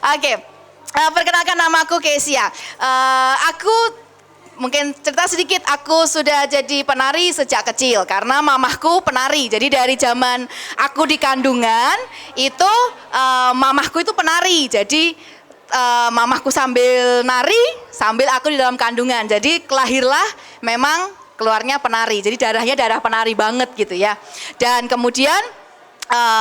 Oke, perkenalkan namaku Kesia. Aku mungkin cerita sedikit, aku sudah jadi penari sejak kecil karena mamahku penari. Jadi dari zaman aku di kandungan itu mamahku itu penari. Jadi mamahku sambil nari, sambil aku di dalam kandungan. Jadi kelahirlah memang keluarnya penari. Jadi darahnya darah penari banget gitu ya. Dan kemudian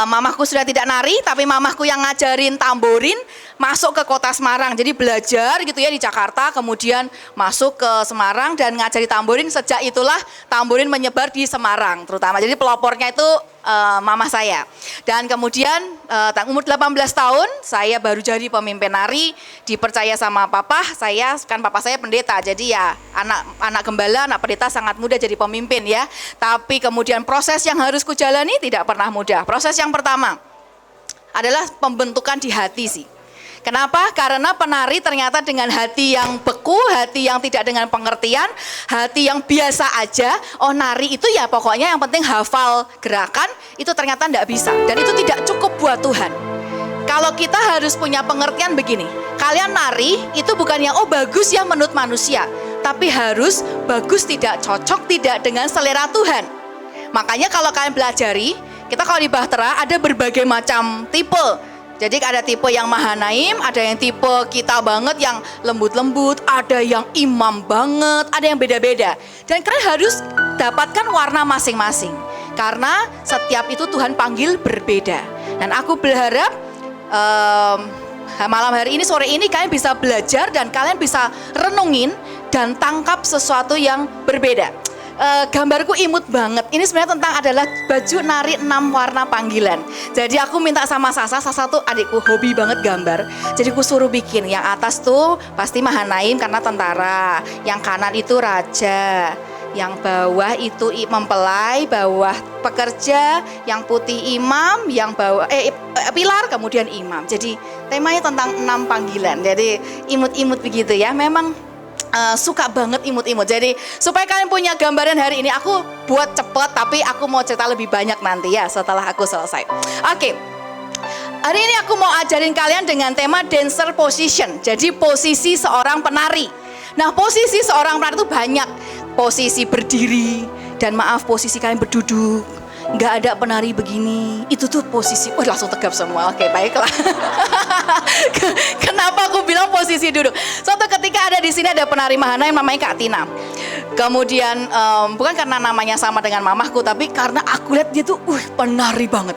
mamahku sudah tidak nari, tapi mamahku yang ngajarin tamborin masuk ke kota Semarang. Jadi belajar gitu ya di Jakarta, kemudian masuk ke Semarang dan ngajari tamborin. Sejak itulah tamborin menyebar di Semarang terutama. Jadi pelopornya itu mama saya. Dan kemudian umur 18 tahun saya baru jadi pemimpin nari, dipercaya sama papa. Papa saya pendeta. Jadi ya anak gembala, anak pendeta sangat mudah jadi pemimpin ya. Tapi kemudian proses yang harus kujalani tidak pernah mudah. Proses yang pertama adalah pembentukan di hati sih. Kenapa? Karena penari ternyata dengan hati yang beku, hati yang tidak dengan pengertian, hati yang biasa aja. Oh, nari itu ya pokoknya yang penting hafal gerakan, itu ternyata tidak bisa. Dan itu tidak cukup buat Tuhan. Kalau kita harus punya pengertian begini, kalian nari itu bukan yang bagus ya menurut manusia, tapi harus bagus tidak cocok tidak dengan selera Tuhan. Makanya kalau kalian pelajari, kita kalau di Bahtera ada berbagai macam tipe. Jadi ada tipe yang mahanaim, ada yang tipe kita banget yang lembut-lembut, ada yang imam banget, ada yang beda-beda. Dan kalian harus dapatkan warna masing-masing. Karena setiap itu Tuhan panggil berbeda. Dan aku berharap malam hari ini, sore ini kalian bisa belajar dan kalian bisa renungin dan tangkap sesuatu yang berbeda. Gambarku imut banget. Ini sebenarnya tentang adalah baju nari 6 warna panggilan. Jadi aku minta sama Sasa tuh adikku hobi banget gambar. Jadi aku suruh bikin yang atas tuh pasti mahanaim karena tentara, yang kanan itu raja, yang bawah itu mempelai, bawah pekerja, yang putih imam, yang bawah pilar, kemudian imam. Jadi temanya tentang 6 panggilan. Jadi imut-imut begitu ya. Memang suka banget imut-imut. Jadi supaya kalian punya gambaran hari ini, aku buat cepet tapi aku mau cerita lebih banyak nanti ya setelah aku selesai. Oke. Hari ini aku mau ajarin kalian dengan tema dancer position. Jadi posisi seorang penari. Nah, posisi seorang penari itu banyak. Posisi berdiri, dan maaf posisi kalian berduduk. Nggak ada penari begini, itu tuh posisi, langsung tegap semua. Oke, baiklah. Kenapa aku bilang posisi duduk? Suatu ketika ada di sini ada penari mahana yang namanya Kak Tina. Kemudian bukan karena namanya sama dengan mamahku, tapi karena aku lihat dia tuh, penari banget.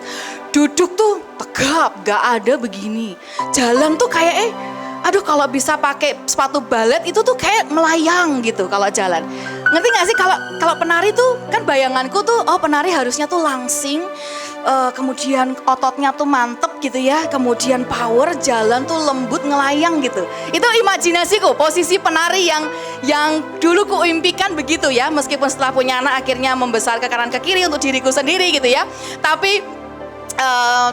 Duduk tuh tegap, nggak ada begini. Jalan tuh kayak aduh kalau bisa pakai sepatu balet itu tuh kayak melayang gitu kalau jalan. Ngerti gak sih kalau penari tuh kan bayanganku tuh penari harusnya tuh langsing, kemudian ototnya tuh mantep gitu ya, kemudian power, jalan tuh lembut ngelayang gitu. Itu imajinasiku, posisi penari yang dulu kuimpikan begitu ya, meskipun setelah punya anak akhirnya membesar ke kanan ke kiri untuk diriku sendiri gitu ya. Tapi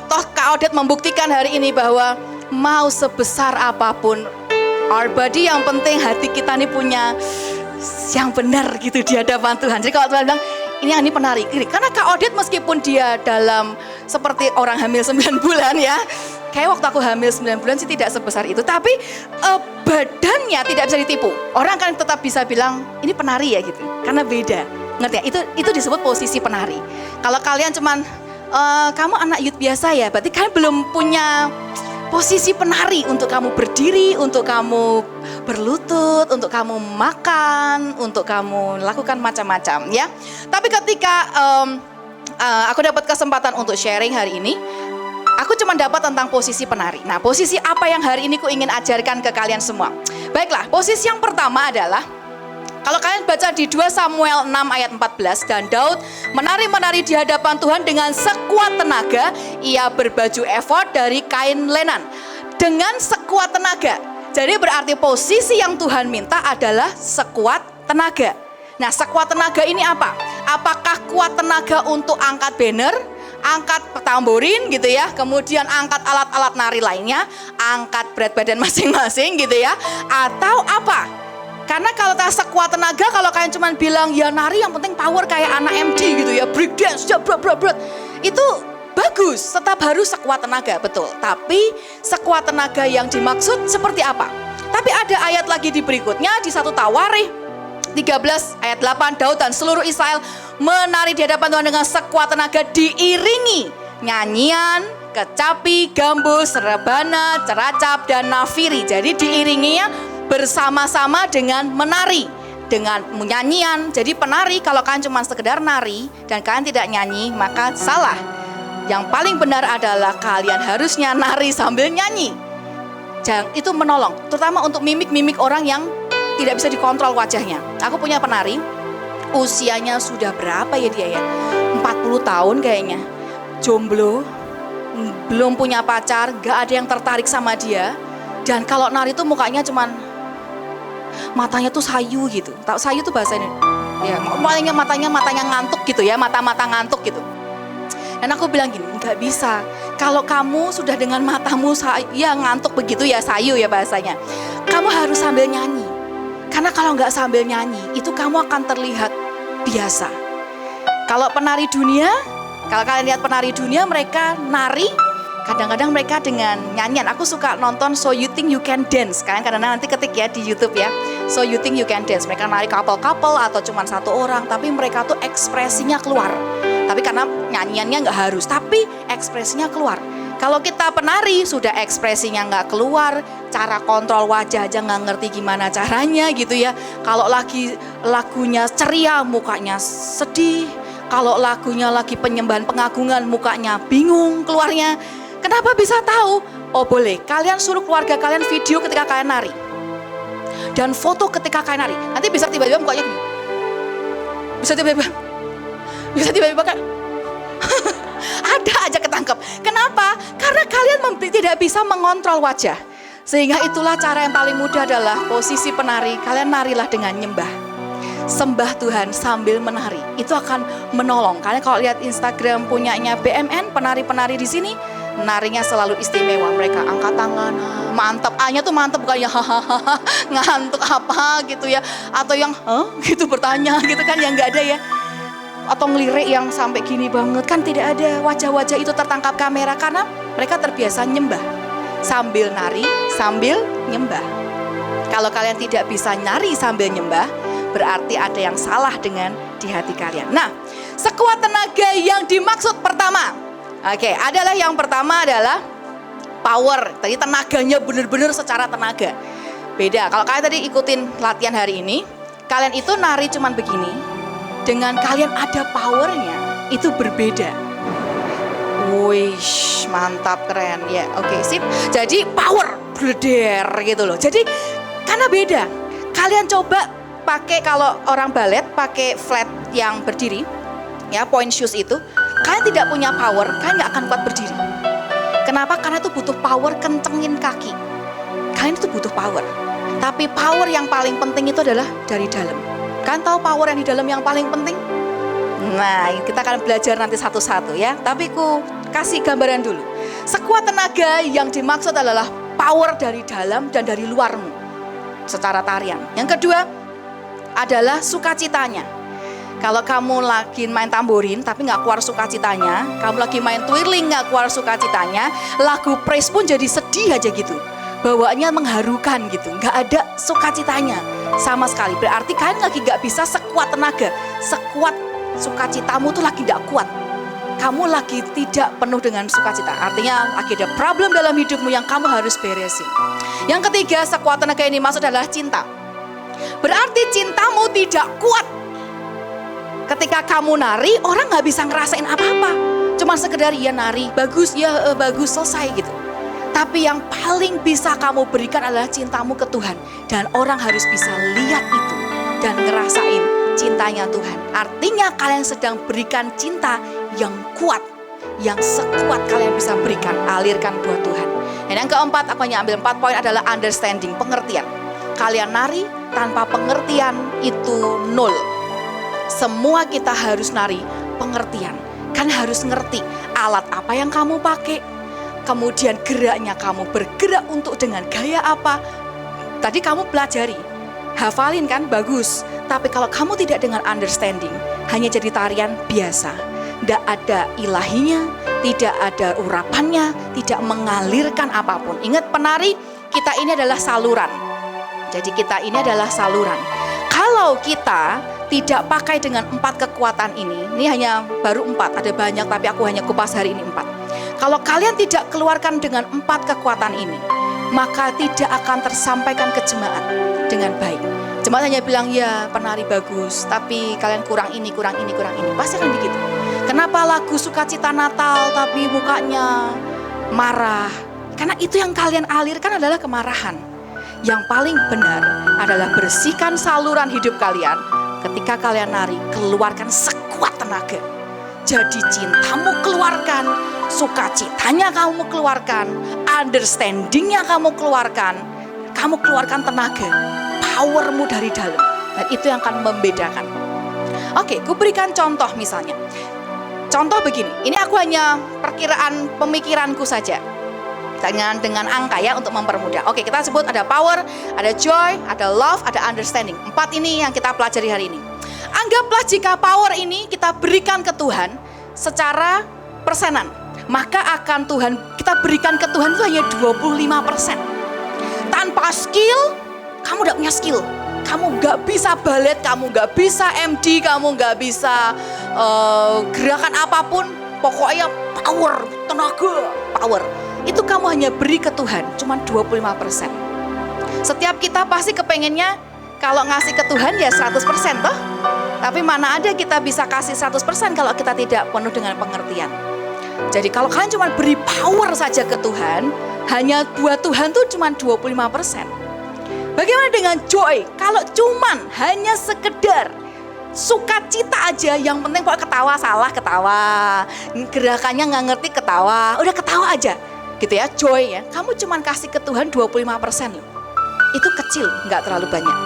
toh Kak Odet membuktikan hari ini bahwa mau sebesar apapun our body, yang penting hati kita nih punya yang benar gitu di hadapan Tuhan. Jadi kalau Tuhan bilang ini penari, karena Kak Odet meskipun dia dalam seperti orang hamil 9 bulan ya, kayak waktu aku hamil 9 bulan sih tidak sebesar itu, tapi badannya tidak bisa ditipu. Orang kan tetap bisa bilang ini penari ya gitu, karena beda. Ngerti ya? Itu disebut posisi penari. Kalau kalian cuman kamu anak youth biasa ya, berarti kalian belum punya posisi penari untuk kamu berdiri, untuk kamu berlutut, untuk kamu makan, untuk kamu lakukan macam-macam ya. Tapi ketika aku dapat kesempatan untuk sharing hari ini, aku cuma dapat tentang posisi penari. Nah, posisi apa yang hari ini ku ingin ajarkan ke kalian semua? Baiklah, posisi yang pertama adalah, kalau kalian baca di 2 Samuel 6 ayat 14, dan Daud menari-menari di hadapan Tuhan dengan sekuat tenaga. Ia berbaju efod dari kain lenan dengan sekuat tenaga. Jadi berarti posisi yang Tuhan minta adalah sekuat tenaga. Nah, sekuat tenaga ini apa? Apakah kuat tenaga untuk angkat banner, angkat tamborin gitu ya, kemudian angkat alat-alat nari lainnya, angkat berat badan masing-masing gitu ya, atau apa? Karena kalau tak sekuat tenaga, kalau kalian cuma bilang ya nari yang penting power kayak anak MD gitu ya, break dance, berat, itu bagus, tetap harus sekuat tenaga, betul. Tapi sekuat tenaga yang dimaksud seperti apa? Tapi ada ayat lagi di berikutnya, di 1 Tawarikh 13 ayat 8, Daud dan seluruh Israel menari di hadapan Tuhan dengan sekuat tenaga, diiringi nyanyian, kecapi, gambus, rebana, ceracap, dan nafiri. Jadi diiringinya bersama-sama dengan menari, dengan nyanyian. Jadi penari, kalau kalian cuma sekedar nari dan kalian tidak nyanyi, maka salah. Yang paling benar adalah kalian harusnya nari sambil nyanyi. Itu menolong, terutama untuk mimik-mimik orang yang tidak bisa dikontrol wajahnya. Aku punya penari, usianya sudah berapa ya dia ya? 40 tahun kayaknya. Jomblo, belum punya pacar, gak ada yang tertarik sama dia. Dan kalau nari tuh mukanya cuman, matanya tuh sayu gitu. Tahu sayu tuh bahasa ini? Ya, matanya ngantuk gitu ya, mata-mata ngantuk gitu. Dan aku bilang gini, nggak bisa. Kalau kamu sudah dengan matamu ya ngantuk begitu ya, sayu ya bahasanya. Kamu harus sambil nyanyi. Karena kalau nggak sambil nyanyi, itu kamu akan terlihat biasa. Kalau penari dunia, kalau kalian lihat penari dunia, mereka nari, kadang-kadang mereka dengan nyanyian. Aku suka nonton So You Think You Can Dance. Kalian kadang-kadang nanti ketik ya di YouTube ya. So You Think You Can Dance. Mereka nari couple-couple atau cuma satu orang, tapi mereka tuh ekspresinya keluar. Tapi karena nyanyiannya nggak harus, tapi ekspresinya keluar. Kalau kita penari sudah ekspresinya nggak keluar, cara kontrol wajah aja nggak ngerti gimana caranya gitu ya. Kalau lagi lagunya ceria, mukanya sedih. Kalau lagunya lagi penyembahan pengagungan, mukanya bingung keluarnya. Kenapa bisa tahu? Oh boleh, kalian suruh keluarga kalian video ketika kalian nari. Dan foto ketika kalian nari. Nanti bisa tiba-tiba mukanya gini. Bisa tiba-tiba kan ada aja ketangkep. Kenapa? Karena kalian tidak bisa mengontrol wajah. Sehingga itulah cara yang paling mudah adalah posisi penari. Kalian narilah dengan nyembah, sembah Tuhan sambil menari. Itu akan menolong. Kalian kalau lihat Instagram punyanya BMN, penari-penari di sini narinya selalu istimewa. Mereka angkat tangan, mantap. A-nya tuh mantap, bukan ya hahaha ngantuk apa gitu ya. Atau yang gitu bertanya gitu kan, yang nggak ada ya. Atau ngelirik yang sampai gini banget, kan tidak ada. Wajah-wajah itu tertangkap kamera karena mereka terbiasa nyembah sambil nari, sambil nyembah. Kalau kalian tidak bisa nari sambil nyembah, berarti ada yang salah dengan di hati kalian. Nah, sekuat tenaga yang dimaksud pertama, adalah yang pertama adalah power. Tadi tenaganya benar-benar secara tenaga. Beda, kalau kalian tadi ikutin latihan hari ini, kalian itu nari cuman begini, dengan kalian ada powernya, itu berbeda. Wish, mantap, keren ya. Oke, sip. Jadi power, bleder gitu loh. Jadi karena beda. Kalian coba pakai, kalau orang balet pakai flat yang berdiri, ya point shoes itu, kalian tidak punya power, kalian nggak akan kuat berdiri. Kenapa? Karena itu butuh power kencengin kaki. Kalian itu butuh power. Tapi power yang paling penting itu adalah dari dalam. Kan tahu power yang di dalam yang paling penting? Nah, kita akan belajar nanti satu-satu ya. Tapi ku kasih gambaran dulu. Sekuat tenaga yang dimaksud adalah power dari dalam dan dari luarmu secara tarian. Yang kedua adalah sukacitanya. Kalau kamu lagi main tamborin tapi nggak keluar sukacitanya, kamu lagi main twirling nggak keluar sukacitanya, lagu praise pun jadi sedih aja gitu. Bawaannya mengharukan gitu, nggak ada sukacitanya sama sekali. Berarti kalian lagi nggak bisa sekuat tenaga, sekuat sukacitamu tuh lagi nggak kuat. Kamu lagi tidak penuh dengan sukacita. Artinya lagi ada problem dalam hidupmu yang kamu harus beresin. Yang ketiga, sekuat tenaga ini maksud adalah cinta. Berarti cintamu tidak kuat. Ketika kamu nari, orang nggak bisa ngerasain apa-apa. Cuma sekedar ya nari, bagus ya bagus, selesai gitu. Tapi yang paling bisa kamu berikan adalah cintamu ke Tuhan. Dan orang harus bisa lihat itu dan ngerasain cintanya Tuhan. Artinya kalian sedang berikan cinta yang kuat, yang sekuat kalian bisa berikan, alirkan buat Tuhan. Dan yang keempat, aku hanya ambil 4 poin adalah understanding, pengertian. Kalian nari tanpa pengertian itu nol. Semua kita harus nari pengertian. Kan harus ngerti alat apa yang kamu pakai. Kemudian geraknya kamu bergerak untuk dengan gaya apa. Tadi kamu pelajari, hafalin kan bagus. Tapi kalau kamu tidak dengan understanding, hanya jadi tarian biasa. Tidak ada ilahinya, tidak ada urapannya, tidak mengalirkan apapun. Ingat, penari kita ini adalah saluran. Jadi kita ini adalah saluran. Kalau kita tidak pakai dengan 4 kekuatan ini hanya baru 4, ada banyak tapi aku hanya kupas hari ini 4. Kalau kalian tidak keluarkan dengan 4 kekuatan ini, maka tidak akan tersampaikan ke jemaat dengan baik. Jemaat hanya bilang, ya penari bagus, tapi kalian kurang ini, kurang ini, kurang ini. Pasti akan begitu. Kenapa lagu sukacita Natal tapi mukanya marah? Karena itu yang kalian alirkan adalah kemarahan. Yang paling benar adalah bersihkan saluran hidup kalian. Ketika kalian nari, keluarkan sekuat tenaga. Jadi cintamu keluarkan, sukacitanya kamu keluarkan, understandingnya kamu keluarkan tenaga, powermu dari dalam. Dan itu yang akan membedakan. Oke, ku berikan contoh misalnya. Contoh begini, ini aku hanya perkiraan pemikiranku saja. Dengan angka ya untuk mempermudah. Oke, kita sebut ada power, ada joy, ada love, ada understanding. 4 ini yang kita pelajari hari ini. Anggaplah jika power ini kita berikan ke Tuhan secara persenan, maka akan Tuhan kita berikan ke Tuhan itu hanya 25%. Tanpa skill, kamu tidak punya skill. Kamu gak bisa ballet, kamu gak bisa MD, kamu gak bisa gerakan apapun. Pokoknya power, tenaga, power. Itu kamu hanya beri ke Tuhan, cuma 25%. Setiap kita pasti kepengennya kalau ngasih ke Tuhan ya 100% toh. Tapi mana ada kita bisa kasih 100% kalau kita tidak penuh dengan pengertian. Jadi kalau kalian cuma beri power saja ke Tuhan, hanya buat Tuhan tuh cuma 25%. Bagaimana dengan joy? Kalau cuman hanya sekedar sukacita aja, yang penting kok ketawa, salah ketawa, gerakannya nggak ngerti ketawa, udah ketawa aja. Gitu ya, joy ya. Kamu cuman kasih ke Tuhan 25% loh. Itu kecil, nggak terlalu banyak.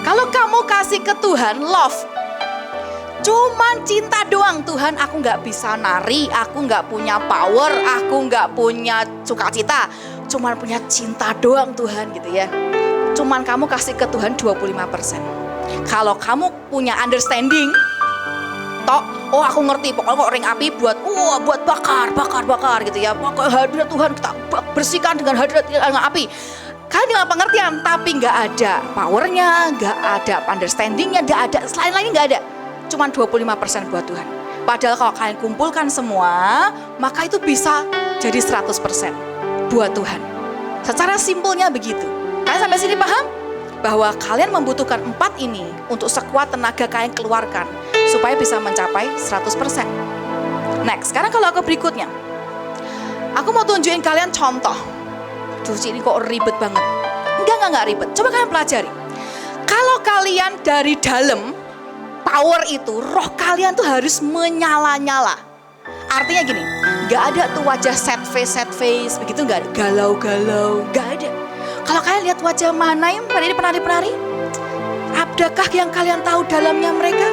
Kalau kamu kasih ke Tuhan love, cuman cinta doang, Tuhan aku nggak bisa nari, aku nggak punya power, aku nggak punya sukacita, cuman punya cinta doang Tuhan gitu ya. Cuman kamu kasih ke Tuhan 25%. Kalau kamu punya understanding, oh aku ngerti, pokoknya kok ring api buat bakar gitu ya. Pokoknya hadirat Tuhan kita bersihkan dengan hadirat api. Kalian dengan pengertian, tapi nggak ada powernya, nggak ada understandingnya, nggak ada, selain nggak ada. Cuman 25% buat Tuhan. Padahal kalau kalian kumpulkan semua, maka itu bisa jadi 100% buat Tuhan. Secara simpelnya begitu. Kalian sampai sini paham? Bahwa kalian membutuhkan 4 ini untuk sekuat tenaga kalian keluarkan supaya bisa mencapai 100%. Next, sekarang kalau aku berikutnya, aku mau tunjukin kalian contoh. Duh, ini kok ribet banget. Enggak ribet. Coba kalian pelajari. Kalau kalian dari dalam power itu, roh kalian tuh harus menyala-nyala. Artinya gini, gak ada tuh wajah sad face, begitu gak ada, galau-galau, gak ada. Kalau kalian lihat wajah Mahanaim, penari-penari, adakah yang kalian tahu dalamnya mereka?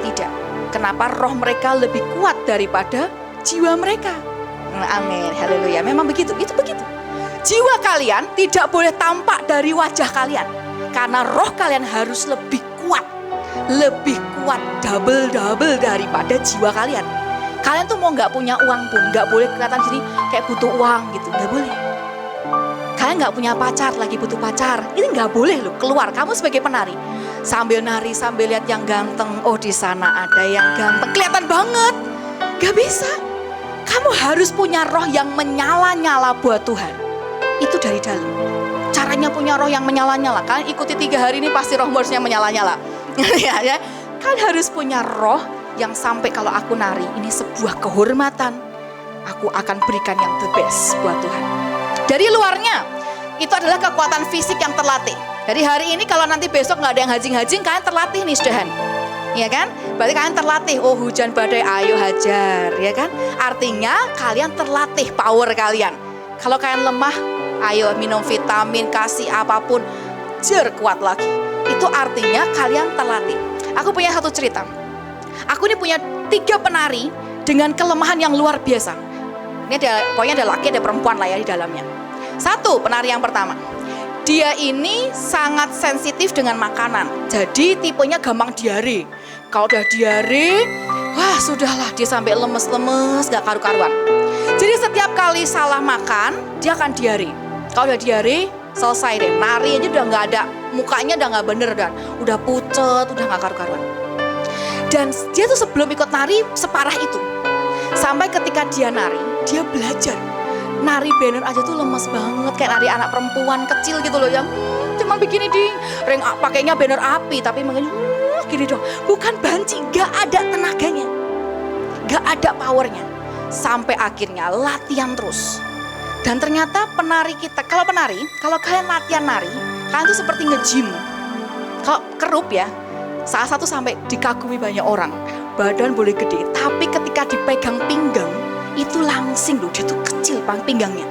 Tidak. Kenapa roh mereka lebih kuat daripada jiwa mereka? Amin, haleluya. Memang begitu, itu begitu. Jiwa kalian tidak boleh tampak dari wajah kalian, karena roh kalian harus lebih kuat double daripada jiwa kalian. Kalian tuh mau nggak punya uang pun nggak boleh kelihatan sini kayak butuh uang gitu, nggak boleh. Kalian nggak punya pacar lagi butuh pacar, ini nggak boleh loh keluar. Kamu sebagai penari sambil nari sambil lihat yang ganteng, oh di sana ada yang ganteng, kelihatan banget, nggak bisa. Kamu harus punya roh yang menyala-nyala buat Tuhan. Itu dari dalam. Caranya punya roh yang menyala-nyala. Kalian ikuti 3 hari ini pasti roh harusnya menyala-nyala. ya. Kalian harus punya roh yang sampai kalau aku nari ini sebuah kehormatan. Aku akan berikan yang the best buat Tuhan. Dari luarnya itu adalah kekuatan fisik yang terlatih. Dari hari ini kalau nanti besok nggak ada yang hajing-hajing, kalian terlatih nih sudahan. Ya kan? Berarti kalian terlatih. Oh hujan badai ayo hajar, ya kan? Artinya kalian terlatih power kalian. Kalau kalian lemah, ayo minum vitamin, kasih apapun, kuat lagi. Itu artinya kalian terlatih. Aku punya satu cerita. Aku ini punya 3 penari dengan kelemahan yang luar biasa. Ini pokoknya ada laki, ada perempuan lah ya di dalamnya. 1, penari yang pertama. Dia ini sangat sensitif dengan makanan. Jadi tipenya gampang diare. Kalau udah diare, Wah sudahlah, dia sampai lemes-lemes gak karu-karuan. Jadi setiap kali salah makan, dia akan diare. Kalau udah diare, selesai deh. Nari aja udah gak ada, mukanya udah gak bener dan udah pucet, udah gak karu-karuan. Dan dia tuh sebelum ikut nari separah itu. Sampai ketika dia nari, dia belajar. Nari banner aja tuh lemes banget, kayak nari anak perempuan kecil gitu loh yang cuma begini ding. Pakainya banner api, tapi mungkin gini dong. Bukan banci, gak ada tenaganya. Gak ada powernya. Sampai akhirnya latihan terus. Dan ternyata penari kita, kalau kalian latihan nari, kalian tuh seperti nge-gym. Kalau kerup ya, salah satu sampai dikagumi banyak orang. Badan boleh gede, tapi ketika dipegang pinggang, itu langsing loh, dia tuh kecil pinggangnya.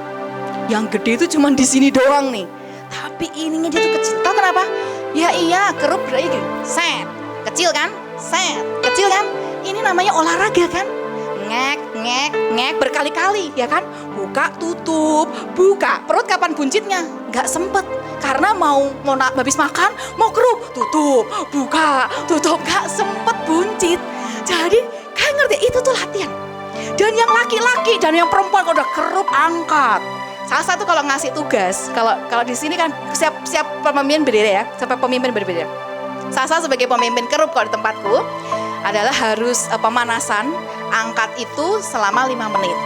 Yang gede itu cuma di sini doang nih. Tapi ininya dia tuh kecil. Tahu kenapa? Ya iya, kerup berarti gini. Set, kecil kan? Set, kecil kan? Ini namanya olahraga kan? Ngek, ngek, ngek berkali-kali ya kan? Buka, tutup, buka. Perut kapan buncitnya? Gak sempet. Karena mau habis makan, mau kerup, tutup, buka, tutup. Gak sempet buncit. Jadi kalian ngerti, itu tuh latihan. Dan yang laki-laki dan yang perempuan kalau udah kerup, angkat. Salah satu kalau ngasih tugas, kalau di sini kan siap pemimpin berbeda ya, sampai pemimpin berbeda. Salah satu sebagai pemimpin kerup kalau di tempatku adalah harus pemanasan, angkat itu selama 5 menit.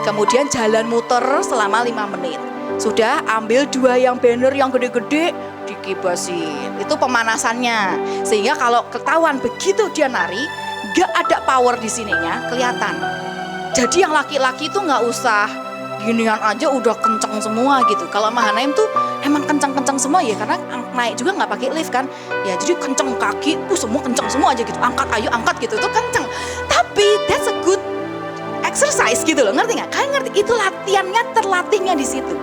Kemudian jalan muter selama 5 menit. Sudah ambil 2 yang banner yang gede-gede, dikibasin. Itu pemanasannya. Sehingga kalau ketahuan begitu dia nari, gak ada power di sininya, kelihatan. Jadi yang laki-laki itu gak usah ginian aja udah kenceng semua gitu. Kalau Mahanaim tuh emang kenceng-kenceng semua ya, karena naik juga nggak pakai lift kan. Ya jadi kenceng kaki, semua kenceng semua aja gitu. Angkat, ayo angkat gitu, itu kenceng. Tapi that's a good exercise gitu loh, ngerti nggak? Kalian ngerti? Itu latihannya, terlatihnya di situ.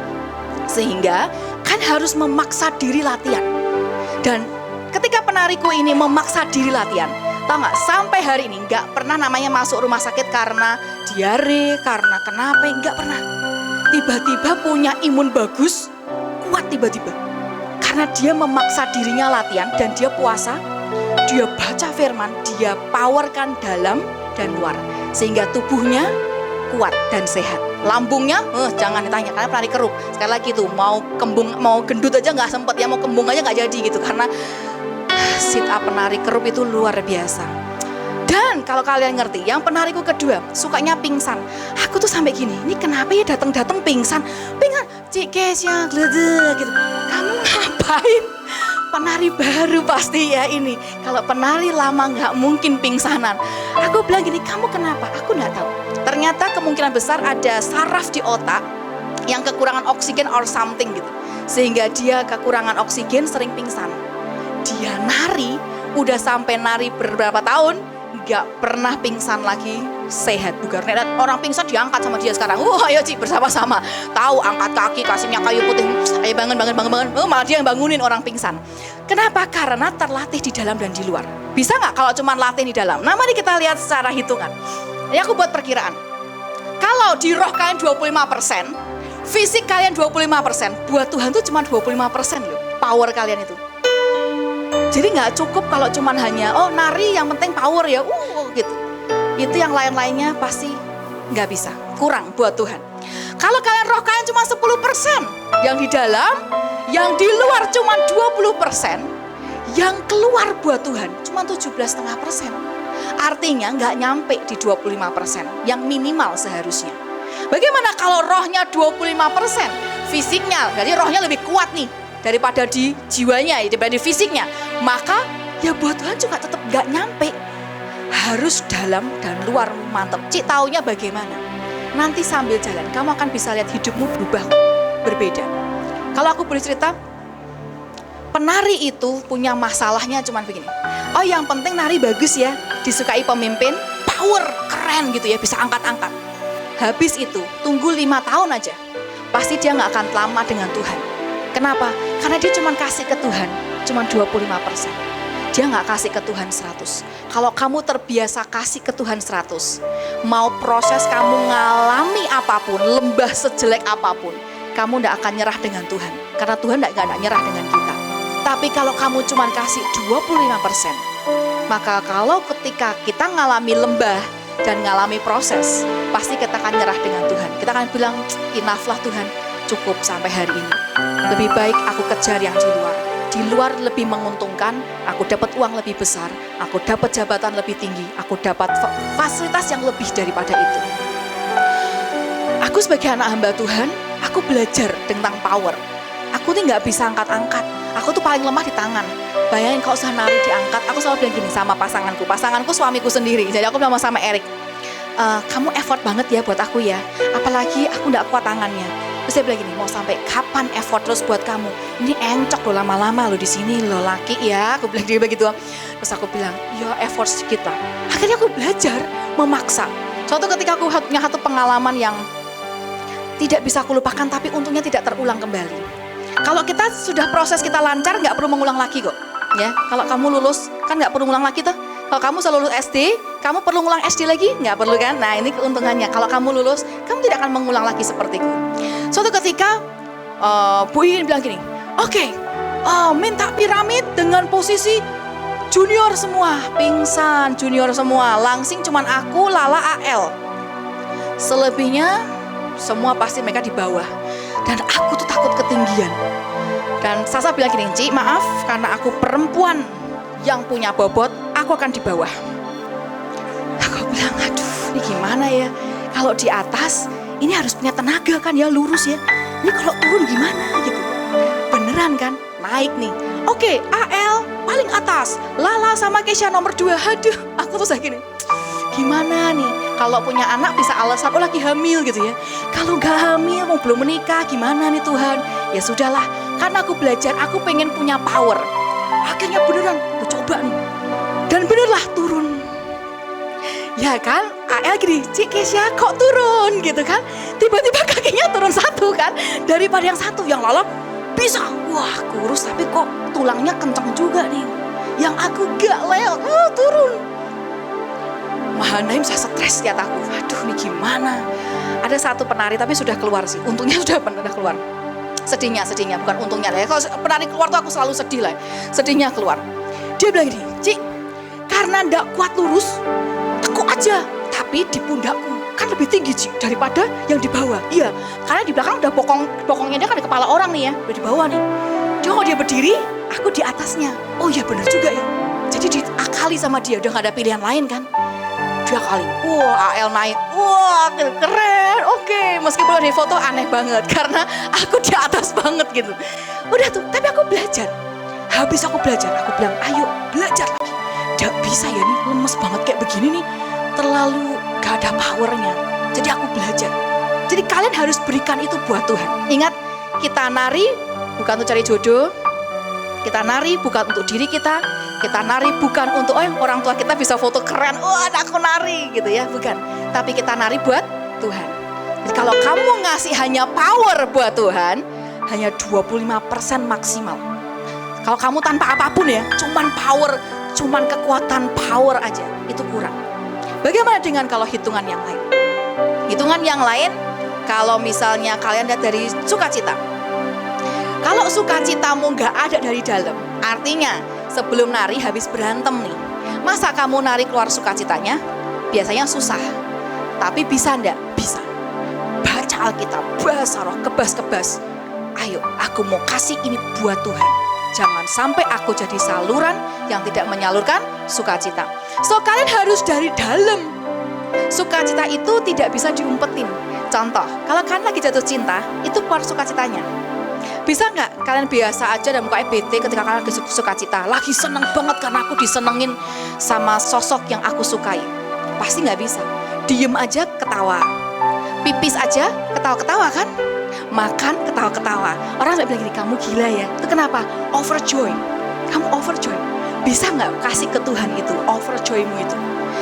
Sehingga kan harus memaksa diri latihan. Dan ketika penariku ini memaksa diri latihan, tau nggak? Sampai hari ini nggak pernah namanya masuk rumah sakit karena diare, karena kenapa? Nggak pernah. Tiba-tiba punya imun bagus, kuat tiba-tiba. Karena dia memaksa dirinya latihan dan dia puasa, dia baca firman, dia powerkan dalam dan luar. Sehingga tubuhnya kuat dan sehat. Lambungnya, jangan ditanya, karena penari kerup. Sekali lagi tuh, mau kembung, mau gendut aja nggak sempet ya, mau kembung aja nggak jadi gitu. Karena sit up penari kerup itu luar biasa. Dan kalau kalian ngerti, yang penariku kedua sukanya pingsan. Aku tuh sampai gini, ini kenapa ya datang-datang pingsan? Pingsan, Cik Kesya, gitu. Kamu ngapain? Penari baru pasti ya ini. Kalau penari lama nggak mungkin pingsanan. Aku bilang gini, kamu kenapa? Aku nggak tahu. Ternyata kemungkinan besar ada saraf di otak yang kekurangan oksigen or something gitu. Sehingga dia kekurangan oksigen sering pingsan. Dia nari, udah sampai nari beberapa tahun, gak pernah pingsan lagi, sehat bugar. Dan orang pingsan diangkat sama dia sekarang. Ayo Ci, bersama-sama. Tahu, angkat kaki, kasihnya kayu putih. Ayo bangun. Malah dia yang bangunin orang pingsan. Kenapa? Karena terlatih di dalam dan di luar. Bisa gak kalau cuma latih di dalam? Nah mari kita lihat secara hitungan. Ini aku buat perkiraan. Kalau di roh kalian 25%, fisik kalian 25%, buat Tuhan tuh cuma 25% loh, power kalian itu. Jadi nggak cukup kalau cuman hanya nari yang penting power ya gitu. Itu yang lain-lainnya pasti nggak bisa, kurang buat Tuhan. Kalau kalian roh kalian cuma 10%, yang di dalam, yang di luar cuma 20%, yang keluar buat Tuhan cuma 17,5%. Artinya nggak nyampe di 25%, yang minimal seharusnya. Bagaimana kalau rohnya 25%, fisiknya, jadi rohnya lebih kuat nih daripada di jiwanya, daripada di fisiknya, maka ya buat Tuhan juga tetap gak nyampe. Harus dalam dan luar mantap. Cik taunya bagaimana? Nanti sambil jalan kamu akan bisa lihat hidupmu berubah, berbeda. Kalau aku boleh cerita, penari itu punya masalahnya cuman begini. Yang penting nari bagus ya, disukai pemimpin, power, keren gitu ya, bisa angkat-angkat. Habis itu tunggu 5 tahun aja, pasti dia gak akan lama dengan Tuhan. Kenapa? Karena dia cuma kasih ke Tuhan, cuma 25%. Dia nggak kasih ke Tuhan 100. Kalau kamu terbiasa kasih ke Tuhan 100, mau proses kamu ngalami apapun, lembah sejelek apapun, kamu nggak akan nyerah dengan Tuhan. Karena Tuhan nggak nyerah dengan kita. Tapi kalau kamu cuma kasih 25%, Maka kalau ketika kita ngalami lembah dan ngalami proses, pasti kita akan nyerah dengan Tuhan. Kita akan bilang, enough lah Tuhan, cukup sampai hari ini. Lebih baik aku kejar yang di luar. Di luar lebih menguntungkan, aku dapat uang lebih besar, aku dapat jabatan lebih tinggi, aku dapat fasilitas yang lebih daripada itu. Aku sebagai anak hamba Tuhan, aku belajar tentang power. Aku tuh gak bisa angkat-angkat. Aku tuh paling lemah di tangan. Bayangin kalau usah nari diangkat, aku selalu bilang gini sama pasanganku suamiku sendiri. Jadi aku bilang sama Erik, kamu effort banget ya buat aku ya, apalagi aku gak kuat tangannya. Terus dia bilang gini, mau sampai kapan effort terus buat kamu? Ini encok loh lama-lama loh di sini loh laki ya. Aku bilang dia begitu. Terus aku bilang, ya effort sedikit lah. Akhirnya aku belajar memaksa. Suatu ketika aku punya satu pengalaman yang tidak bisa aku lupakan, tapi untungnya tidak terulang kembali. Kalau kita sudah proses kita lancar, nggak perlu mengulang lagi kok. Ya, kalau kamu lulus kan nggak perlu ngulang lagi tuh. Kalau kamu selalu lulus SD, kamu perlu ngulang SD lagi? Nggak perlu kan? Nah ini keuntungannya. Kalau kamu lulus, kamu tidak akan mengulang lagi sepertiku. Suatu ketika Bu Iin bilang gini, oke, minta piramid dengan posisi junior semua, pingsan junior semua, langsing cuman aku, Lala, AL. Selebihnya semua pasti mereka di bawah. Dan aku tuh takut ketinggian. Dan Sasa bilang gini, Ci, maaf karena aku perempuan yang punya bobot, aku akan di bawah. Aku bilang, aduh ini gimana ya. Kalau di atas, ini harus punya tenaga kan ya, lurus ya. Ini kalau turun gimana gitu. Beneran kan, naik nih. Oke, AL paling atas, Lala sama Kesha nomor 2. Aduh, aku tuh gini, gimana nih. Kalau punya anak bisa alasan, oh lagi hamil gitu ya. Kalau gak hamil, mau belum menikah, gimana nih Tuhan? Ya sudahlah, karena aku belajar, aku pengen punya power. Akhirnya beneran, aku coba nih. Dan benerlah turun. Ya kan, AL gini, Cik Kesha kok turun gitu kan. Tiba-tiba kakinya turun satu kan. Daripada yang satu, yang Lala bisa. Wah kurus tapi kok tulangnya kenceng juga nih. Yang aku gak turun. Mahanaim saya stres lihat aku, aduh ini gimana. Ada satu penari tapi sudah keluar sih, untungnya sudah keluar. Sedihnya, bukan untungnya lah ya. Kalau penari keluar tuh aku selalu sedih lah ya. Sedihnya keluar. Dia bilang gini, Cik, karena ndak kuat lurus, tekuk aja. Tapi di pundakku kan lebih tinggi Cik daripada yang di bawah. Iya, karena di belakang udah bokongnya dia kan di kepala orang nih ya, udah di bawah nih. Kalau dia berdiri, aku di atasnya. Oh iya benar juga ya. Jadi diakali sama dia, udah gak ada pilihan lain kan. 2 kali, wah AL naik, wah keren, oke. Meskipun di foto aneh banget, karena aku di atas banget gitu. Udah tuh, tapi aku belajar. Habis aku belajar, aku bilang, ayo belajar lagi. Gak bisa ya nih, lemes banget kayak begini nih. Terlalu gak ada powernya. Jadi aku belajar. Jadi kalian harus berikan itu buat Tuhan. Ingat, kita nari bukan untuk cari jodoh. Kita nari bukan untuk diri kita. Kita nari bukan untuk orang tua kita bisa foto keren, anakku nari gitu ya, bukan. Tapi kita nari buat Tuhan. Jadi kalau kamu ngasih hanya power buat Tuhan, hanya 25% maksimal. Kalau kamu tanpa apapun ya, cuman power, cuman kekuatan power aja, itu kurang. Bagaimana dengan kalau hitungan yang lain? Hitungan yang lain, kalau misalnya kalian lihat dari sukacita. Kalau sukacitamu nggak ada dari dalam, artinya sebelum nari habis berantem nih. Masa kamu nari keluar sukacitanya? Biasanya susah. Tapi bisa enggak? Bisa. Baca Alkitab, bahasa roh, kebas-kebas. Ayo, aku mau kasih ini buat Tuhan. Jangan sampai aku jadi saluran yang tidak menyalurkan sukacita. So, kalian harus dari dalam. Sukacita itu tidak bisa diumpetin. Contoh, kalau kalian lagi jatuh cinta, itu keluar sukacitanya. Bisa nggak kalian biasa aja dan mukanya bete ketika kalian lagi sukacita, lagi seneng banget karena aku disenengin sama sosok yang aku sukai? Pasti nggak bisa. Diem aja ketawa, pipis aja ketawa-ketawa kan, makan ketawa-ketawa. Orang sampai bilang gini, kamu gila ya. Itu kenapa? Overjoy. Kamu overjoy. Bisa nggak kasih ke Tuhan itu overjoymu itu?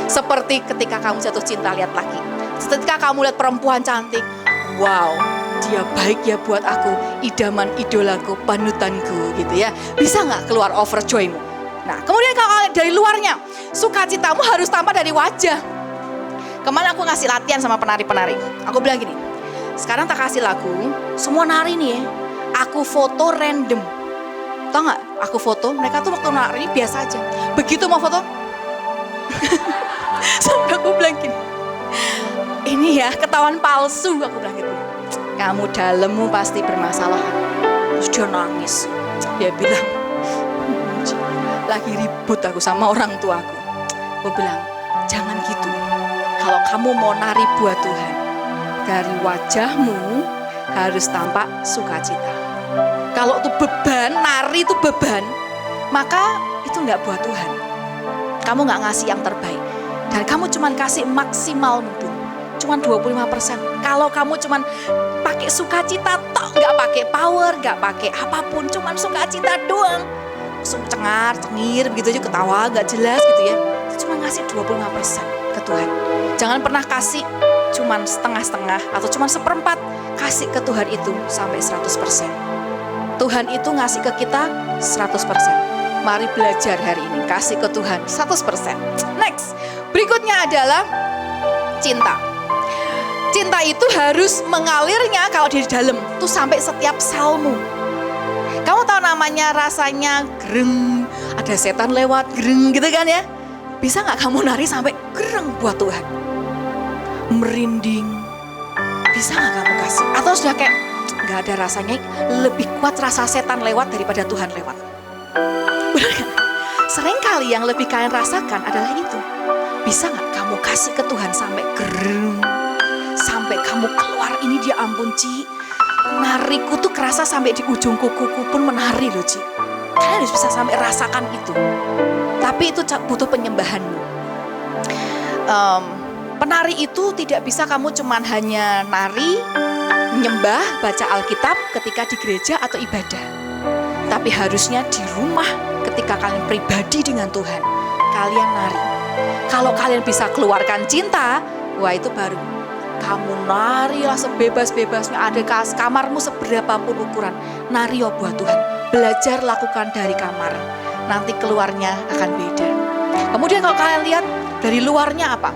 Seperti ketika kamu jatuh cinta lihat laki. Ketika kamu lihat perempuan cantik, wow, dia baik ya buat aku, idaman idolaku, panutanku gitu ya. Bisa nggak keluar overjoymu? Nah kemudian kalau dari luarnya, sukacitamu harus tampak dari wajah. Kemarin aku ngasih latihan sama penari-penari. Aku bilang gini, sekarang tak kasih lagu, semua nari nih ya. Aku foto random. Tau nggak? Aku foto, mereka tuh waktu nari biasa aja. Begitu mau foto, Sampai aku bilang gini, ini ya ketahuan palsu, aku bilang gitu. Kamu dalammu pasti bermasalah. Terus dia nangis. Dia bilang, lagi ribut aku sama orang tuaku. Aku bilang, jangan gitu. Kalau kamu mau nari buat Tuhan, dari wajahmu harus tampak sukacita. Kalau itu beban, nari itu beban, maka itu nggak buat Tuhan. Kamu nggak ngasih yang terbaik. Dan kamu cuma kasih maksimal mungkin. Cuma 25%. Kalau kamu cuma pakai sukacita tok, nggak pakai power, nggak pakai apapun, cuma sukacita doang. Langsung cengar, cengir, begitu aja ketawa, nggak jelas gitu ya. Itu cuma ngasih 25% ke Tuhan. Jangan pernah kasih cuma setengah-setengah atau cuma seperempat. Kasih ke Tuhan itu sampai 100%. Tuhan itu ngasih ke kita 100%. Mari belajar hari ini, kasih ke Tuhan 100%. Next, berikutnya adalah cinta. Cinta itu harus mengalirnya kalau di dalam tuh sampai setiap selmu. Kamu tahu namanya rasanya gereng, ada setan lewat gereng gitu kan ya. Bisa gak kamu nari sampai gereng buat Tuhan? Merinding, bisa gak kamu kasih? Atau sudah kayak gak ada rasanya, lebih kuat rasa setan lewat daripada Tuhan lewat. Benar gak? Seringkali yang lebih kalian rasakan adalah itu. Bisa gak kamu kasih ke Tuhan sampai gereng? Sampai kamu keluar, ini dia ampun Ci, nariku tuh kerasa sampai di ujung kukuku pun menari loh Ci. Kalian harus bisa sampai rasakan itu. Tapi itu butuh penyembahanmu. Penari itu tidak bisa kamu cuman hanya nari, menyembah, baca Alkitab ketika di gereja atau ibadah. Tapi harusnya di rumah ketika kalian pribadi dengan Tuhan, kalian nari. Kalau kalian bisa keluarkan cinta, wah itu baru. Kamu narilah sebebas-bebasnya, ada kamarmu seberapapun ukuran, nari buat Tuhan. Belajar lakukan dari kamar, nanti keluarnya akan beda. Kemudian kalau kalian lihat dari luarnya apa?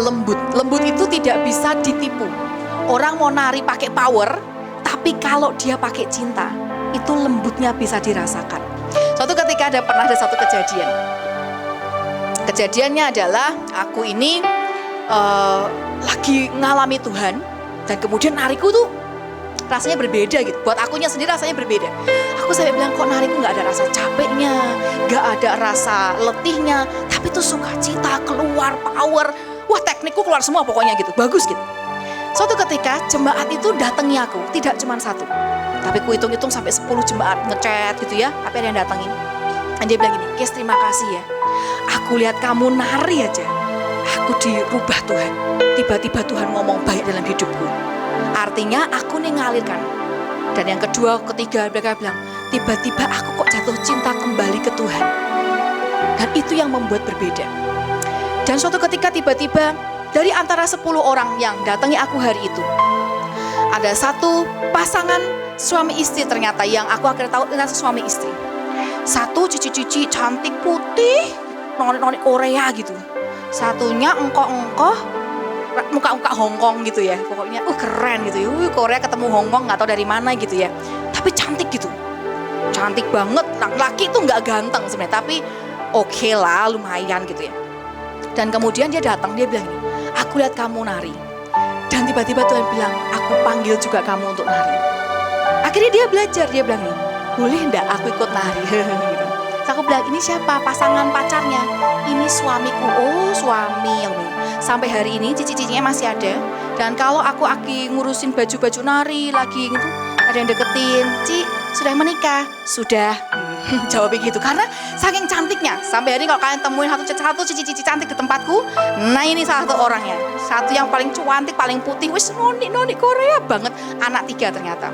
Lembut. Lembut itu tidak bisa ditipu. Orang mau nari pakai power, tapi kalau dia pakai cinta, itu lembutnya bisa dirasakan. Suatu ketika pernah ada satu kejadian. Kejadiannya adalah aku ini lagi ngalami Tuhan, dan kemudian nariku tuh rasanya berbeda gitu. Buat akunya sendiri rasanya berbeda. Aku sampai bilang kok nariku gak ada rasa capeknya, gak ada rasa letihnya, tapi tuh sukacita, keluar power. Wah teknikku keluar semua pokoknya gitu, bagus gitu. Suatu ketika jemaat itu datangi aku, tidak cuma satu, tapi ku hitung-hitung sampai 10 jemaat ngechat gitu ya, tapi ada yang datangin. Dan dia bilang gini, Kes terima kasih ya, aku lihat kamu nari aja, aku dirubah Tuhan. Tiba-tiba Tuhan ngomong baik dalam hidupku. Artinya aku nih ngalirkan. Dan yang kedua, ketiga, mereka bilang, tiba-tiba aku kok jatuh cinta kembali ke Tuhan. Dan itu yang membuat berbeda. Dan suatu ketika tiba-tiba dari antara 10 orang yang datangi aku hari itu, ada satu pasangan suami istri ternyata yang aku akhirnya tahu ternyata suami istri. Satu cici-cici cantik putih, nonik-nonik Korea gitu. Satunya engkoh-engkoh, muka-muka Hongkong gitu ya. Pokoknya keren gitu ya. Korea ketemu Hongkong nggak tahu dari mana gitu ya. Tapi cantik gitu. Cantik banget. Laki itu nggak ganteng sebenarnya, tapi oke lah, lumayan gitu ya. Dan kemudian dia datang, dia bilang ini, aku lihat kamu nari. Dan tiba-tiba Tuhan bilang, aku panggil juga kamu untuk nari. Akhirnya dia belajar, dia bilang ini, boleh enggak aku ikut nari? Gitu. Terus aku bilang, ini siapa? Pasangan pacarnya. Ini suamiku. Oh suami yang ini. Sampai hari ini cici-cicinya masih ada. Dan kalau aku ngurusin baju-baju nari lagi gitu, ada yang deketin, Ci, sudah menikah? Sudah. Jawab begitu. Karena saking cantiknya. Sampai hari ini kalau kalian temuin satu cici-cici cantik di tempatku, nah ini salah satu orangnya. Satu yang paling cantik, paling putih. Wis noni Korea banget. Anak 3 ternyata.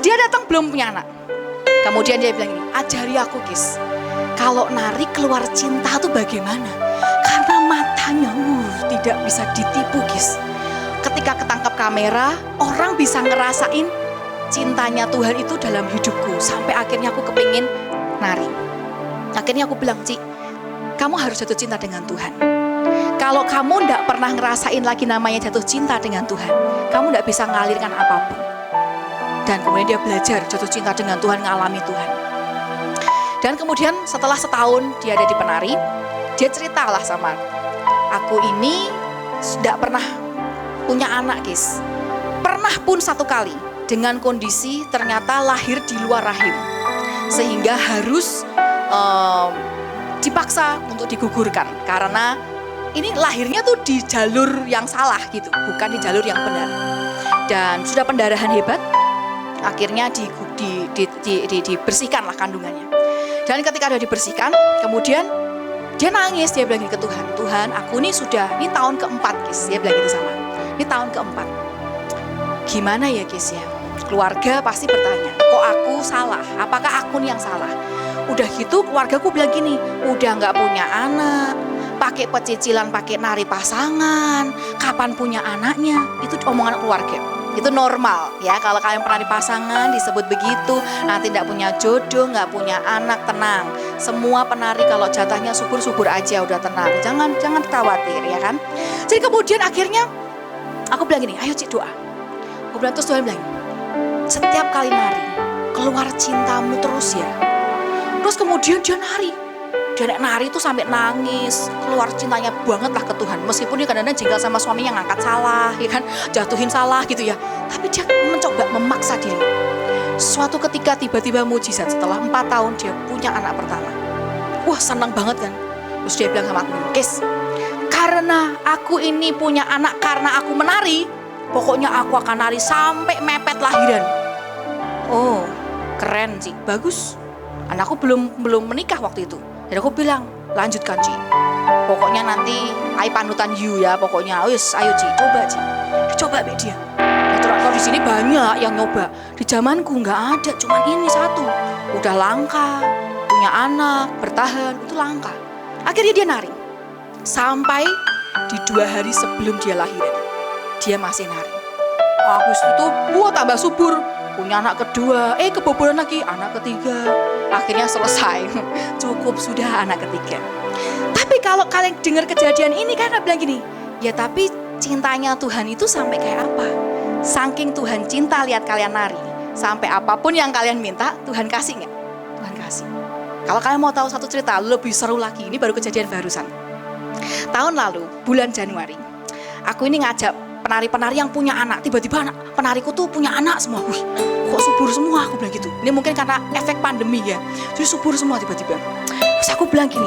Dia datang belum punya anak. Kemudian dia bilang ini, ajari aku Kis, kalau nari keluar cinta tuh bagaimana? Karena matanya tidak bisa ditipu Kis. Ketika ketangkap kamera, orang bisa ngerasain cintanya Tuhan itu dalam hidupku. Sampai akhirnya aku kepingin nari. Akhirnya aku bilang, Ci, kamu harus jatuh cinta dengan Tuhan. Kalau kamu tidak pernah ngerasain lagi namanya jatuh cinta dengan Tuhan, kamu tidak bisa ngalirkan apapun. Dan kemudian dia belajar jatuh cinta dengan Tuhan, ngalami Tuhan. Dan kemudian setelah setahun dia ada di penari, Dia ceritalah sama aku ini tidak pernah punya anak guys. Pernah pun satu kali dengan kondisi ternyata lahir di luar rahim. Sehingga harus dipaksa untuk digugurkan. Karena ini lahirnya tuh di jalur yang salah gitu, bukan di jalur yang benar. Dan sudah pendarahan hebat, akhirnya dibersihkan lah kandungannya. Dan ketika udah dibersihkan, kemudian dia nangis, dia bilang ke Tuhan, Tuhan aku ini tahun keempat guys, dia bilang gitu sama. Ini tahun keempat. Gimana ya guys ya? Keluarga pasti bertanya, kok aku salah? Apakah aku nih yang salah? Udah gitu keluargaku bilang gini, udah gak punya anak, pakai pecicilan, pakai nari pasangan, kapan punya anaknya? Itu omongan keluarga. Itu normal ya, kalau kalian pernah pasangan disebut begitu, nanti tidak punya jodoh, nggak punya anak, tenang. Semua penari kalau jatahnya subur-subur aja, udah tenang, jangan khawatir ya kan. Jadi kemudian akhirnya aku bilang gini, ayo Cik doa. Aku bilang, terus Tuhan bilang, setiap kali nari keluar cintamu terus ya. Terus kemudian dia nari. Dia nari itu sampai nangis, keluar cintanya banget lah ke Tuhan. Meskipun dia kadang-kadang jengkel sama suaminya, ngangkat salah, ya kan, jatuhin salah gitu ya. Tapi dia mencoba memaksa diri. Suatu ketika tiba-tiba mujizat, setelah 4 tahun dia punya anak pertama. Wah senang banget kan. Terus dia bilang sama aku, Kes, karena aku ini punya anak karena aku menari, pokoknya aku akan nari sampai mepet lahiran. Oh keren sih, bagus. Anakku belum menikah waktu itu. Dan aku bilang, lanjutkan Ci. Pokoknya nanti ai panutan you ya, pokoknya. Ayo Ci, coba Ci. Dicoba be dia. Ya, ternyata di sini banyak yang nyoba. Di zamanku nggak ada, cuma ini satu. Udah langka, punya anak, bertahan, itu langka. Akhirnya dia nari. Sampai di 2 hari sebelum dia lahiran, dia masih nari. Habis itu, tambah subur. Punya anak kedua, kebobolan lagi, anak ketiga. Akhirnya selesai, cukup sudah anak ketiga. Tapi kalau kalian dengar kejadian ini, kalian bilang gini, ya tapi cintanya Tuhan itu sampai kayak apa? Saking Tuhan cinta lihat kalian nari, sampai apapun yang kalian minta, Tuhan kasih nggak? Tuhan kasih. Kalau kalian mau tahu satu cerita lebih seru lagi, ini baru kejadian barusan. Tahun lalu, bulan Januari, aku ini ngajak penari-penari yang punya anak. Tiba-tiba anak penariku tuh punya anak semua. Wih, kok subur semua, aku bilang gitu. Ini mungkin karena efek pandemi ya. Jadi subur semua tiba-tiba. Terus aku bilang gini,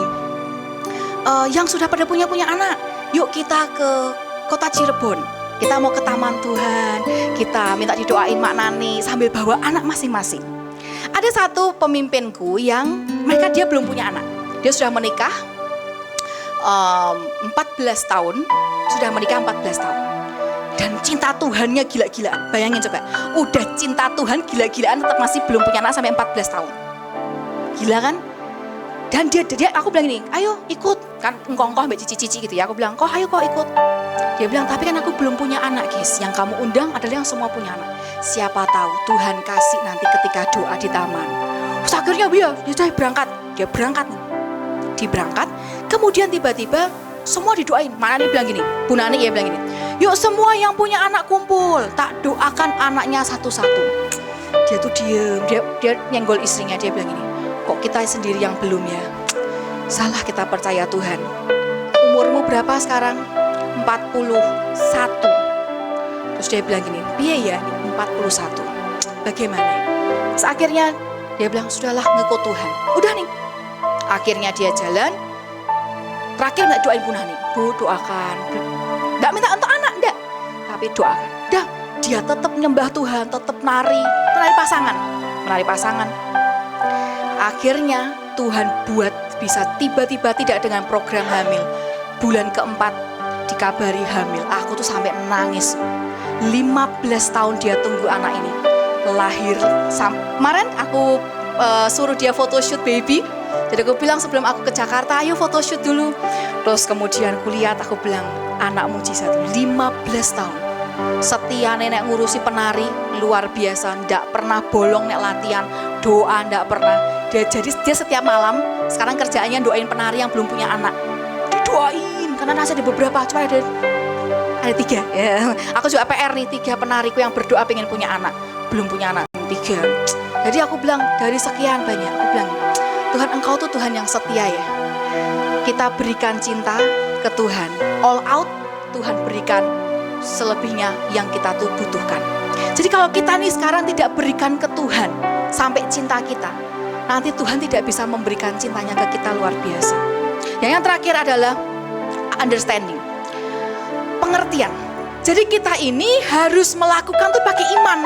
yang sudah pada punya anak, yuk kita ke kota Cirebon. Kita mau ke Taman Tuhan. Kita minta didoain Mak Nani sambil bawa anak masing-masing. Ada satu pemimpinku yang dia belum punya anak. Dia sudah menikah 14 tahun. Sudah menikah 14 tahun. Dan cinta Tuhannya gila-gilaan. Bayangin coba, udah cinta Tuhan gila-gilaan tetap masih belum punya anak sampai 14 tahun. Gila kan? Dan dia aku bilang ini, ayo ikut. Kan engkong-engkong sampai cici-cici gitu ya. Aku bilang, ayo kok ikut. Dia bilang, tapi kan aku belum punya anak guys. Yang kamu undang adalah yang semua punya anak. Siapa tahu Tuhan kasih nanti ketika doa di taman. Terus akhirnya dia berangkat. Dia berangkat nih. Diberangkat, kemudian tiba-tiba semua didoain. Mana nih bilang gini, Bu Nani ya bilang gini, yuk semua yang punya anak kumpul, tak doakan anaknya satu-satu. Dia tuh diem, dia nyenggol istrinya, dia bilang gini, kok kita sendiri yang belum ya? Salah kita percaya Tuhan. Umurmu berapa sekarang? 41. Terus dia bilang gini, piye ya 41? Bagaimana? Terus akhirnya dia bilang, sudahlah ngikut Tuhan. Udah nih. Akhirnya dia jalan. Terakhir nggak doain Bu Nani, Bu doakan. Nggak minta untuk anak, enggak. Tapi doakan. Dah, dia tetap nyembah Tuhan, tetap menari pasangan. Akhirnya Tuhan buat bisa tiba-tiba tidak dengan program hamil. Bulan keempat dikabari hamil. Aku tuh sampai nangis. 15 tahun dia tunggu anak ini. Lahir. Kemarin aku suruh dia photoshoot baby. Jadi aku bilang sebelum aku ke Jakarta, ayo photoshoot dulu. Terus kemudian kulihat, aku bilang, anak mujizat 15 tahun. Setia nenek ngurusi penari, luar biasa. Nggak pernah bolong nek latihan, doa nggak pernah. Dia setiap malam, sekarang kerjaannya doain penari yang belum punya anak. Didoain, karena masih ada beberapa, cuma ada 3. Ya. Aku juga PR nih, 3 penariku yang berdoa pengen punya anak. Belum punya anak, 3. Jadi aku bilang, dari sekian banyak, aku bilang, Tuhan engkau tuh Tuhan yang setia ya. kita berikan cinta ke Tuhan, all out, Tuhan berikan selebihnya yang kita tuh butuhkan. Jadi kalau kita nih sekarang tidak berikan ke Tuhan sampai cinta kita, nanti Tuhan tidak bisa memberikan cintanya ke kita luar biasa. Yang terakhir adalah understanding, pengertian. Jadi kita ini harus melakukan tuh pakai iman.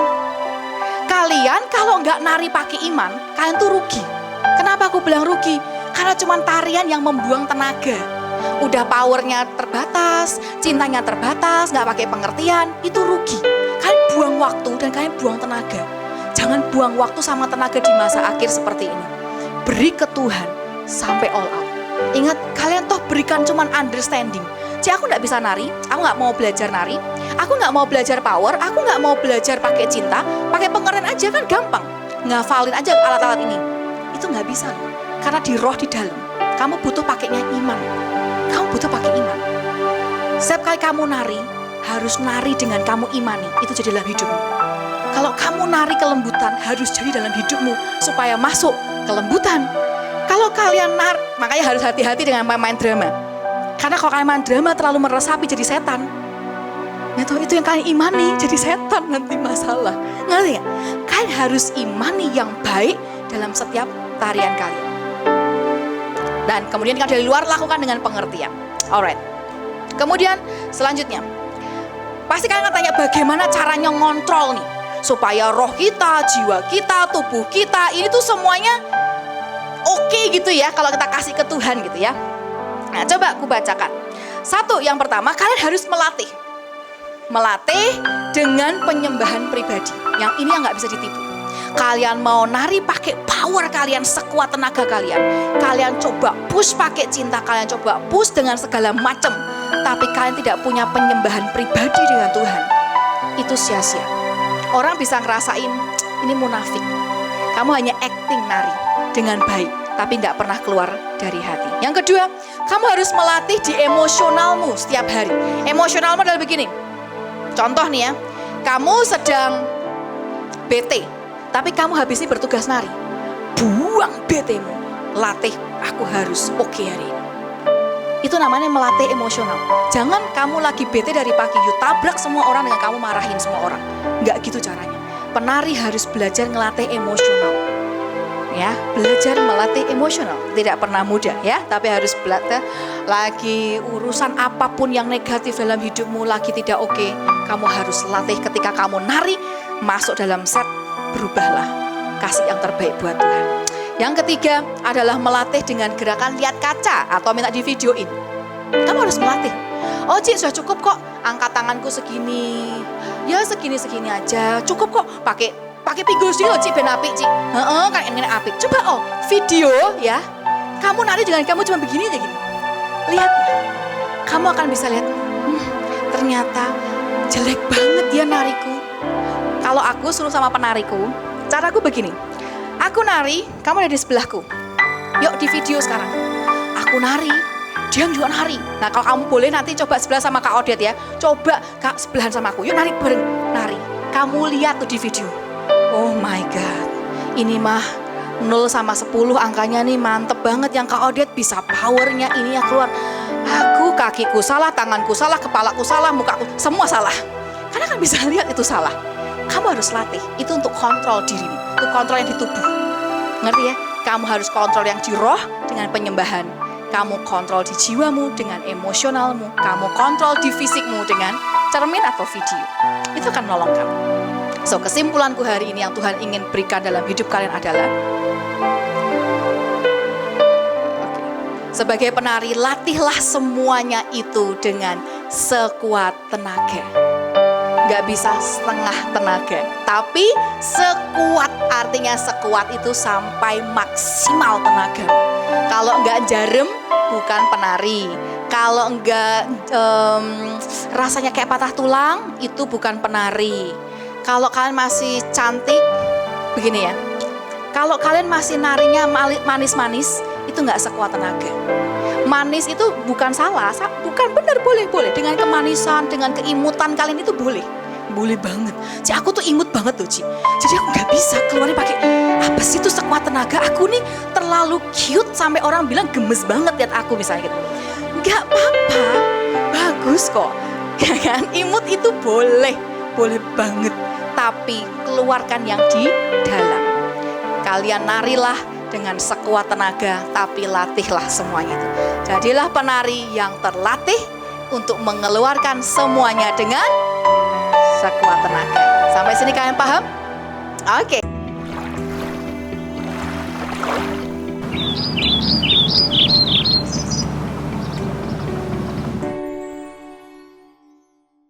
Kalian kalau nggak nari pakai iman, kalian tuh rugi. Kenapa aku bilang rugi? Karena cuma tarian yang membuang tenaga. Udah powernya terbatas, cintanya terbatas, nggak pakai pengertian, itu rugi. Kalian buang waktu dan kalian buang tenaga. Jangan buang waktu sama tenaga di masa akhir seperti ini. Beri ke Tuhan sampai all out. Ingat, kalian toh berikan cuma understanding. Aku nggak bisa nari, aku nggak mau belajar nari, aku nggak mau belajar power, aku nggak mau belajar pakai cinta, pakai pengertian aja kan gampang. Ngafalin aja alat-alat ini. Itu nggak bisa loh. Karena di roh di dalam, kamu butuh pakainya iman. Kamu butuh pakai iman. Setiap kali kamu nari, harus nari dengan kamu imani. Itu jadi dalam hidupmu. Kalau kamu nari kelembutan, harus jadi dalam hidupmu supaya masuk kelembutan. Kalau kalian makanya harus hati-hati dengan main drama. Karena kalau kalian main drama terlalu meresapi jadi setan. Nah itu yang kalian imani jadi setan nanti masalah. Ngerti gak? Kalian harus imani yang baik dalam setiap tarian kalian. Dan kemudian kalau dari luar lakukan dengan pengertian. Alright. Kemudian selanjutnya, pasti kalian akan tanya bagaimana caranya ngontrol nih supaya roh kita, jiwa kita, tubuh kita ini tuh semuanya oke gitu ya kalau kita kasih ke Tuhan gitu ya. Nah coba aku bacakan. Satu, yang pertama kalian harus melatih. Melatih dengan penyembahan pribadi. Yang ini yang gak bisa ditipu. Kalian mau nari pakai power kalian, sekuat tenaga kalian. Kalian coba push pakai cinta, kalian coba push dengan segala macam. Tapi kalian tidak punya penyembahan pribadi dengan Tuhan. Itu sia-sia. Orang bisa ngerasain ini munafik. Kamu hanya acting nari dengan baik, tapi tidak pernah keluar dari hati. Yang kedua, kamu harus melatih di emosionalmu setiap hari. Emosionalmu adalah begini. Contoh nih ya, kamu sedang bete, tapi kamu habis ini bertugas nari. Buang betemu, latih aku harus oke hari ini. Itu namanya melatih emosional. Jangan kamu lagi bete dari pagi, you tabrak semua orang dengan kamu marahin semua orang. Enggak gitu caranya. Penari harus belajar ngelatih emosional. Ya, belajar melatih emosional. Tidak pernah mudah ya, tapi harus belajar. Lagi urusan apapun yang negatif dalam hidupmu lagi tidak oke, kamu harus latih ketika kamu nari, masuk dalam set, berubahlah. Kasih yang terbaik buat Tuhan. Yang ketiga adalah melatih dengan gerakan lihat kaca atau minta di videoin. Kamu harus melatih. Oh Cik, sudah cukup kok, angkat tanganku segini. Ya segini-segini aja, cukup kok. Pakai pinggul sini loh Cik, ben apik Cik. Kan ini apik. Coba video ya. Kamu nari dengan kamu cuma begini aja gini. Lihatlah. Kamu akan bisa lihat, ternyata jelek banget ya nariku. Kalau aku suruh sama penariku, caraku begini. Aku nari, kamu ada di sebelahku. Yuk di video sekarang. Aku nari, dia juga nari. Nah kalau kamu boleh nanti coba sebelah sama Kak Odet ya. Coba Kak sebelahan sama aku. Yuk nari bareng, nari. Kamu lihat tuh di video. Oh my God, ini mah 0 sama 10 angkanya nih mantep banget. Yang Kak Odet bisa powernya ini ya keluar. Aku kakiku salah, tanganku salah, kepalaku salah, mukaku semua salah. Karena kan bisa lihat itu salah. Kamu harus latih, itu untuk kontrol dirimu, untuk kontrol yang di tubuh. Ngerti ya? Kamu harus kontrol yang di roh dengan penyembahan. Kamu kontrol di jiwamu dengan emosionalmu. Kamu kontrol di fisikmu dengan cermin atau video. Itu akan menolong kamu. So, kesimpulanku hari ini yang Tuhan ingin berikan dalam hidup kalian adalah sebagai penari, latihlah semuanya itu dengan sekuat tenaga. Gak bisa setengah tenaga, tapi sekuat, artinya sekuat itu sampai maksimal tenaga. Kalau enggak jarem, bukan penari. Kalau enggak rasanya kayak patah tulang, itu bukan penari. Kalau kalian masih cantik, begini ya. Kalau kalian masih narinya manis-manis, itu enggak sekuat tenaga. Manis itu bukan salah, bukan benar, boleh. Dengan kemanisan, dengan keimutan kalian itu boleh. boleh banget. Ci, aku tuh imut banget tuh, Ci. Jadi aku nggak bisa keluarin pakai apa sih itu sekuat tenaga. Aku nih terlalu cute sampai orang bilang gemes banget lihat aku misalnya gitu. Nggak apa-apa, bagus kok. Ya kan? Imut itu boleh banget. Tapi keluarkan yang di dalam. Kalian narilah dengan sekuat tenaga, tapi latihlah semuanya itu. Jadilah penari yang terlatih untuk mengeluarkan semuanya dengan sekuat tenaga. Sampai sini kalian paham? Oke.